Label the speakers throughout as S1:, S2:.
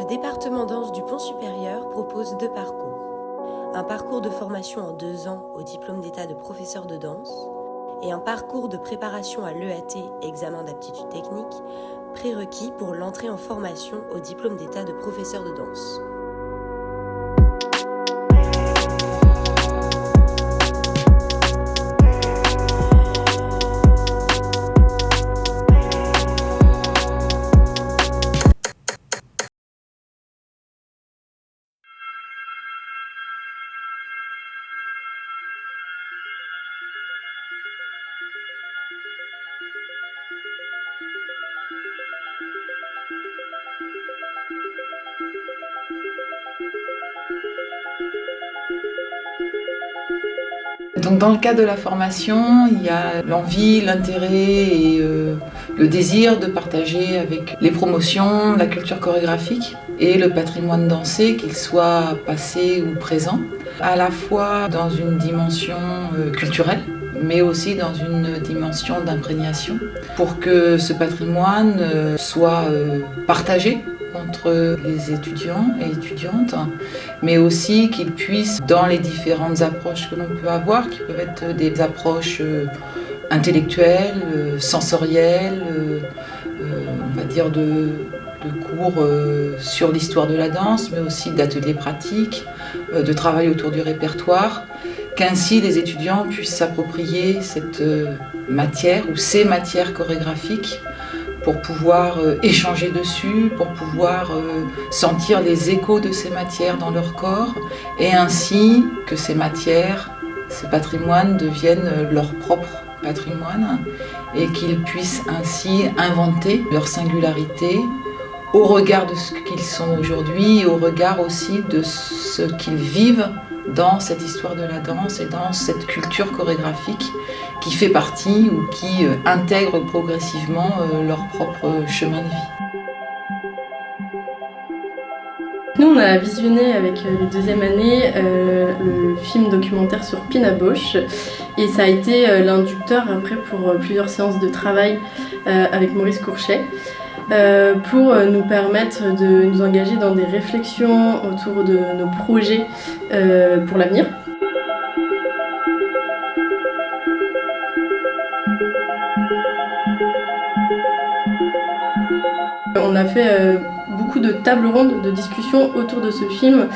S1: Le département danse du Pont Supérieur propose 2 parcours. Un parcours de formation en 2 ans au diplôme d'état de professeur de danse et un parcours de préparation à l'EAT, examen d'aptitude technique, prérequis pour l'entrée en formation au diplôme d'état de professeur de danse.
S2: Donc dans le cadre de la formation, il y a l'envie, l'intérêt et le désir de partager avec les promotions, la culture chorégraphique et le patrimoine dansé, qu'il soit passé ou présent, à la fois dans une dimension culturelle, mais aussi dans une dimension d'imprégnation, pour que ce patrimoine soit partagé entre les étudiants et étudiantes, mais aussi qu'ils puissent, dans les différentes approches que l'on peut avoir, qui peuvent être des approches intellectuelles, sensorielles, on va dire de cours sur l'histoire de la danse, mais aussi d'ateliers pratiques, de travail autour du répertoire, qu'ainsi les étudiants puissent s'approprier cette matière ou ces matières chorégraphiques pour pouvoir échanger dessus, pour pouvoir sentir les échos de ces matières dans leur corps, et ainsi que ces matières, ce patrimoine deviennent leur propre patrimoine, et qu'ils puissent ainsi inventer leur singularité au regard de ce qu'ils sont aujourd'hui, et au regard aussi de ce qu'ils vivent dans cette histoire de la danse et dans cette culture chorégraphique qui fait partie ou qui intègre progressivement leur propre chemin de vie.
S3: Nous, on a visionné avec les 2e années le film documentaire sur Pina Bausch, et ça a été l'inducteur après pour plusieurs séances de travail avec Maurice Courchet, pour nous permettre de nous engager dans des réflexions autour de nos projets pour l'avenir. On a fait beaucoup de tables rondes, de discussions autour de ce film,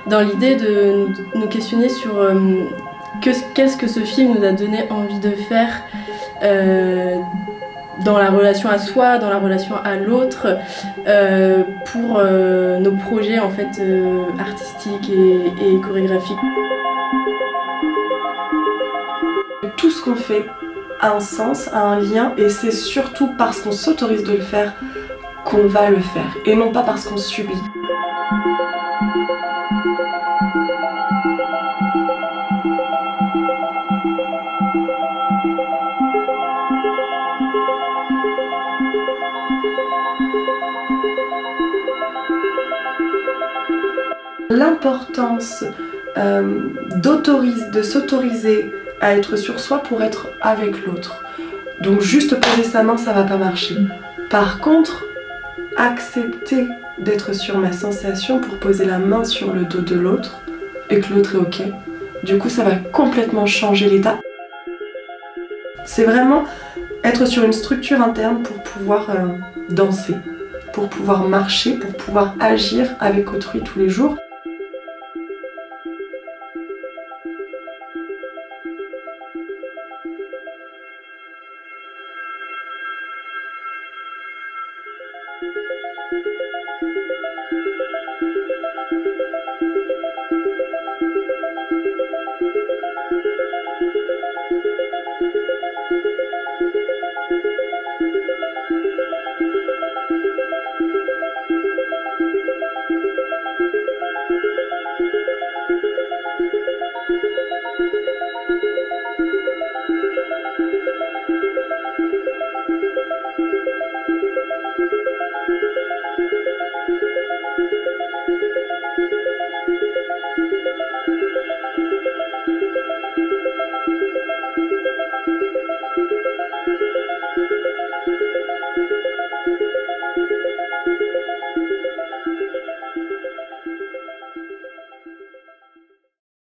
S3: dans l'idée de nous questionner sur qu'est-ce que ce film nous a donné envie de faire dans la relation à soi, dans la relation à l'autre, pour nos projets en fait, artistiques et chorégraphiques.
S4: Tout ce qu'on fait a un sens, a un lien, et c'est surtout parce qu'on s'autorise de le faire qu'on va le faire, et non pas parce qu'on subit. L'importance de s'autoriser à être sur soi pour être avec l'autre. Donc juste poser sa main, ça va pas marcher. Par contre, accepter d'être sur ma sensation pour poser la main sur le dos de l'autre et que l'autre est ok. Du coup, ça va complètement changer l'état. C'est vraiment être sur une structure interne pour pouvoir danser, pour pouvoir marcher, pour pouvoir agir avec autrui tous les jours.